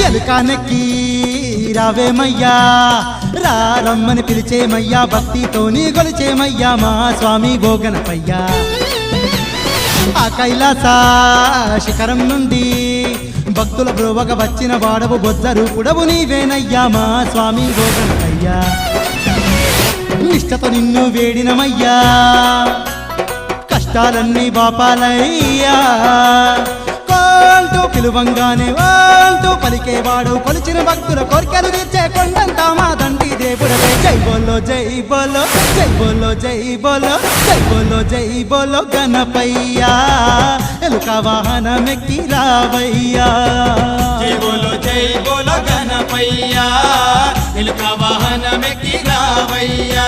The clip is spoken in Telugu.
ఎలుకానెక్కి రావేమయ్యా రా రమ్మని పిలిచేమయ్యా భక్తితోని గొలిచేమయ్యా మా స్వామి గోగనపయ్యా ఆ కైలాస శిఖరం నుండి భక్తుల బ్రోవగా వచ్చిన వాడవు బొజ్జ రూపుడవు నీవేనయ్యా మా స్వామి గోగనపయ్యా నిష్టతో నిన్ను వేడినమయ్యా కష్టాలన్నీ బాపాలయ్యా కోంటూ పిలువంగానే అంటూ పలికేవాడు కొలిచిన భక్తుల కోరికలు తీర్చే కొండంతా మా దండి దేవుడవే జై బోలో జై బోలో జై బోలో జై బోలో జై బోలో జై బోలో గణపయ్యా ఎలుక వాహనమెక్కి రావయ్యా జై బోలో గణపయ్యా ఎలుక వాహనమెక్కి రావయ్యా